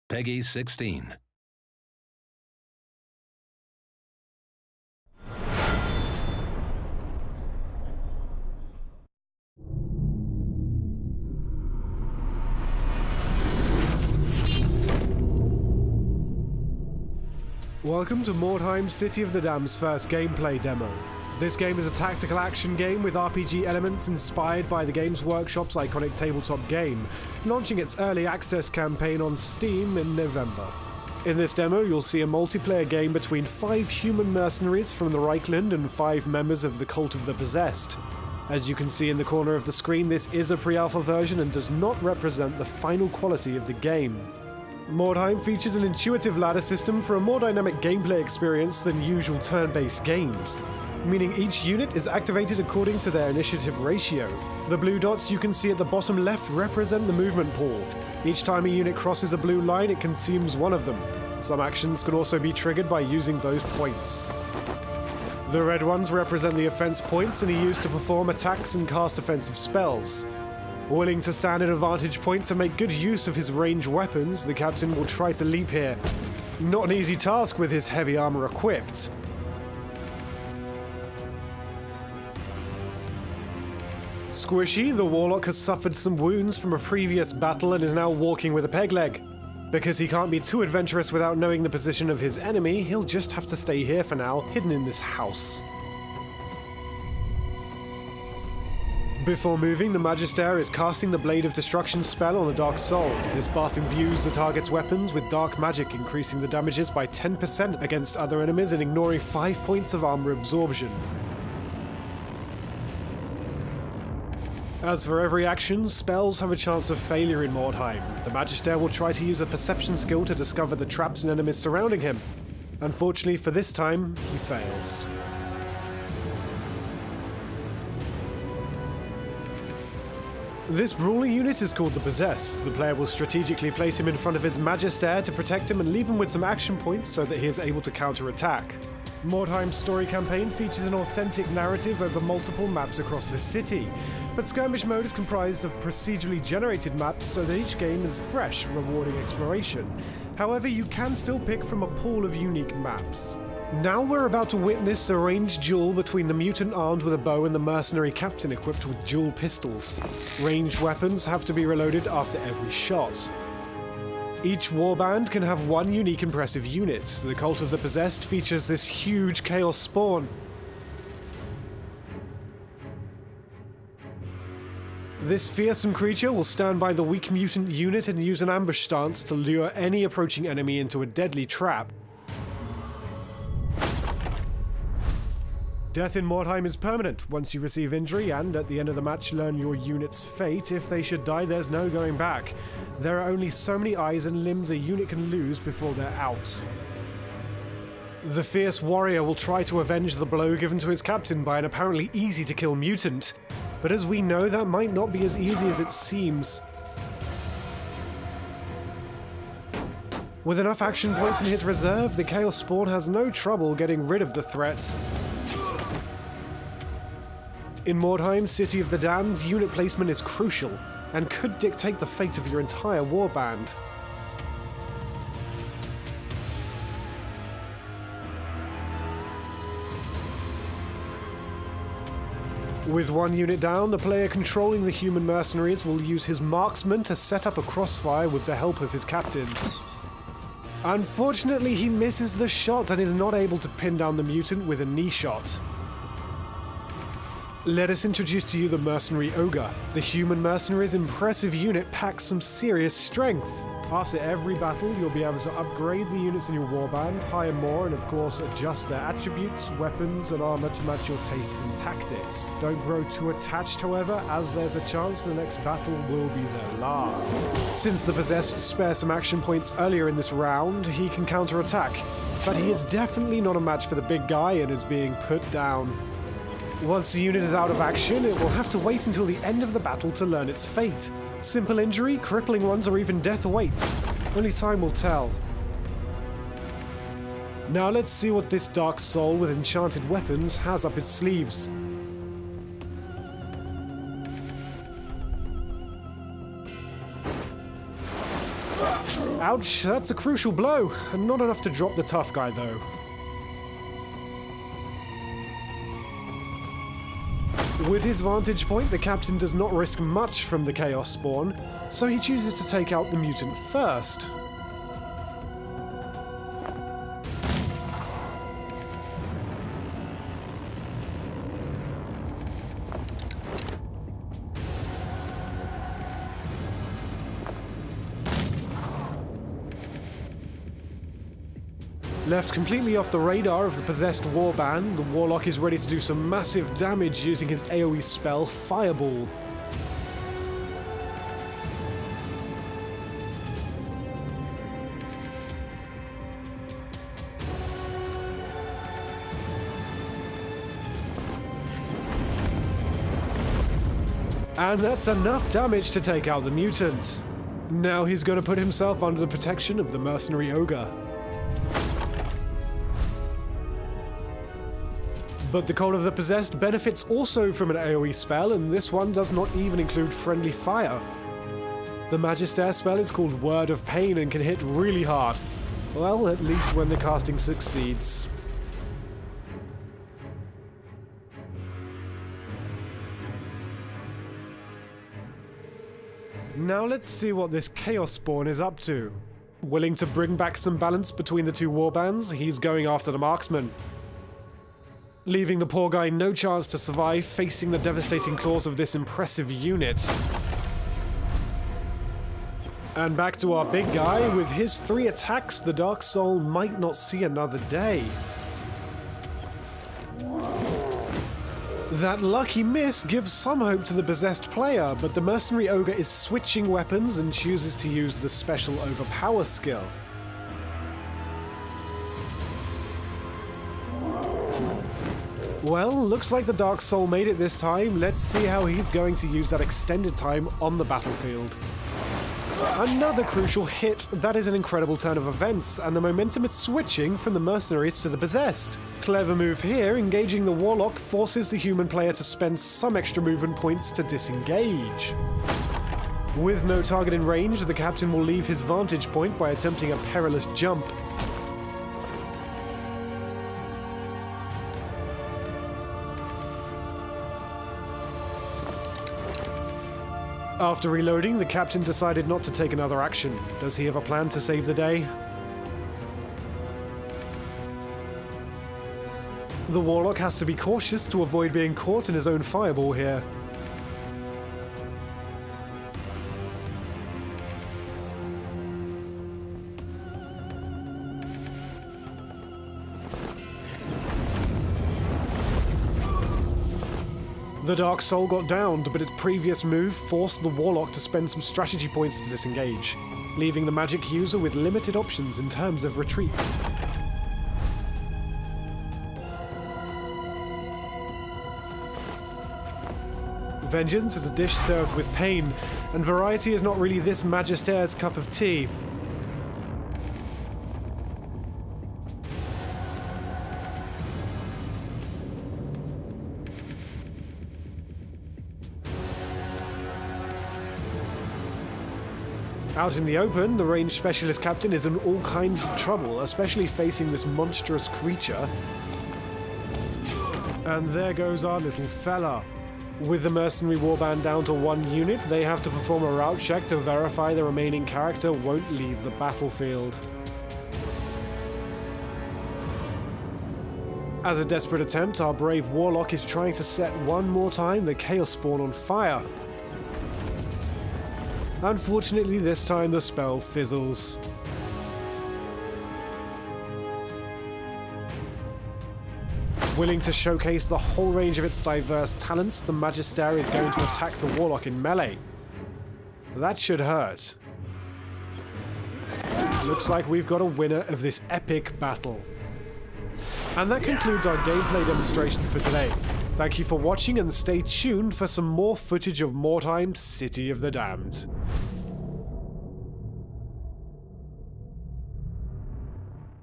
Peggy 16. Welcome to Mordheim, City of the Damned's first gameplay demo. This game is a tactical action game with RPG elements inspired by the Games Workshop's iconic tabletop game, launching its early access campaign on Steam in November. In this demo, you'll see a multiplayer game between 5 human mercenaries from the Reichland and 5 members of the Cult of the Possessed. As you can see in the corner of the screen, this is a pre-alpha version and does not represent the final quality of the game. Mordheim features an intuitive ladder system for a more dynamic gameplay experience than usual turn-based games, meaning each unit is activated according to their initiative ratio. The blue dots you can see at the bottom left represent the movement pool. Each time a unit crosses a blue line, it consumes one of them. Some actions can also be triggered by using those points. The red ones represent the offense points and are used to perform attacks and cast offensive spells. Willing to stand at a vantage point to make good use of his ranged weapons, the captain will try to leap here. Not an easy task with his heavy armor equipped. Squishy, the warlock, has suffered some wounds from a previous battle and is now walking with a peg leg. Because he can't be too adventurous without knowing the position of his enemy, he'll just have to stay here for now, hidden in this house. Before moving, the Magister is casting the Blade of Destruction spell on the Dark Soul. This buff imbues the target's weapons with dark magic, increasing the damages by 10% against other enemies and ignoring 5 points of armor absorption. As for every action, spells have a chance of failure in Mordheim. The Magister will try to use a perception skill to discover the traps and enemies surrounding him. Unfortunately for this time, he fails. This brawling unit is called the Possessed. The player will strategically place him in front of his Magister to protect him and leave him with some action points so that he is able to counter-attack. Mordheim's story campaign features an authentic narrative over multiple maps across the city, but skirmish mode is comprised of procedurally generated maps so that each game is fresh, rewarding exploration. However, you can still pick from a pool of unique maps. Now we're about to witness a ranged duel between the mutant armed with a bow and the mercenary captain equipped with dual pistols. Ranged weapons have to be reloaded after every shot. Each warband can have one unique impressive unit. The Cult of the Possessed features this huge chaos spawn. This fearsome creature will stand by the weak mutant unit and use an ambush stance to lure any approaching enemy into a deadly trap. Death in Mordheim is permanent. Once you receive injury and, at the end of the match, learn your unit's fate, if they should die, there's no going back. There are only so many eyes and limbs a unit can lose before they're out. The fierce warrior will try to avenge the blow given to his captain by an apparently easy-to-kill mutant. But as we know, that might not be as easy as it seems. With enough action points in his reserve, the Chaos Spawn has no trouble getting rid of the threat. In Mordheim, City of the Damned, unit placement is crucial, and could dictate the fate of your entire warband. With one unit down, the player controlling the human mercenaries will use his marksman to set up a crossfire with the help of his captain. Unfortunately, he misses the shot and is not able to pin down the mutant with a knee shot. Let us introduce to you the Mercenary Ogre. The human mercenary's impressive unit packs some serious strength. After every battle, you'll be able to upgrade the units in your warband, hire more, and of course adjust their attributes, weapons, and armor to match your tastes and tactics. Don't grow too attached, however, as there's a chance the next battle will be their last. Since the Possessed spare some action points earlier in this round, he can counter-attack, but he is definitely not a match for the big guy and is being put down. Once the unit is out of action, it will have to wait until the end of the battle to learn its fate. Simple injury, crippling ones, or even death awaits. Only time will tell. Now let's see what this dark soul with enchanted weapons has up its sleeves. Ouch, that's a crucial blow, and not enough to drop the tough guy though. With his vantage point, the captain does not risk much from the chaos spawn, so he chooses to take out the mutant first. Left completely off the radar of the possessed warband, the warlock is ready to do some massive damage using his AoE spell, Fireball. And that's enough damage to take out the mutant. Now he's going to put himself under the protection of the mercenary ogre. But the Cult of the Possessed benefits also from an AoE spell, and this one does not even include friendly fire. The Magister spell is called Word of Pain and can hit really hard. Well, at least when the casting succeeds. Now let's see what this Chaos Spawn is up to. Willing to bring back some balance between the two warbands, he's going after the marksman, leaving the poor guy no chance to survive, facing the devastating claws of this impressive unit. And back to our big guy. With his 3 attacks, the Dark Soul might not see another day. That lucky miss gives some hope to the possessed player, but the mercenary ogre is switching weapons and chooses to use the special overpower skill. Well, looks like the Dark Soul made it this time. Let's see how he's going to use that extended time on the battlefield. Another crucial hit. That is an incredible turn of events, and the momentum is switching from the mercenaries to the possessed. Clever move here. Engaging the warlock forces the human player to spend some extra movement points to disengage. With no target in range, the captain will leave his vantage point by attempting a perilous jump. After reloading, the captain decided not to take another action. Does he have a plan to save the day? The warlock has to be cautious to avoid being caught in his own fireball here. The Dark Soul got downed, but its previous move forced the Warlock to spend some strategy points to disengage, leaving the magic user with limited options in terms of retreat. Vengeance is a dish served with pain, and variety is not really this Magister's cup of tea. Out in the open, the ranged specialist captain is in all kinds of trouble, especially facing this monstrous creature. And there goes our little fella. With the mercenary warband down to 1 unit, they have to perform a route check to verify the remaining character won't leave the battlefield. As a desperate attempt, our brave warlock is trying to set one more time the Chaos Spawn on fire. Unfortunately, this time the spell fizzles. Willing to showcase the whole range of its diverse talents, the Magister is going to attack the Warlock in melee. That should hurt. Looks like we've got a winner of this epic battle. And that concludes our gameplay demonstration for today. Thank you for watching, and stay tuned for some more footage of Mordheim, City of the Damned.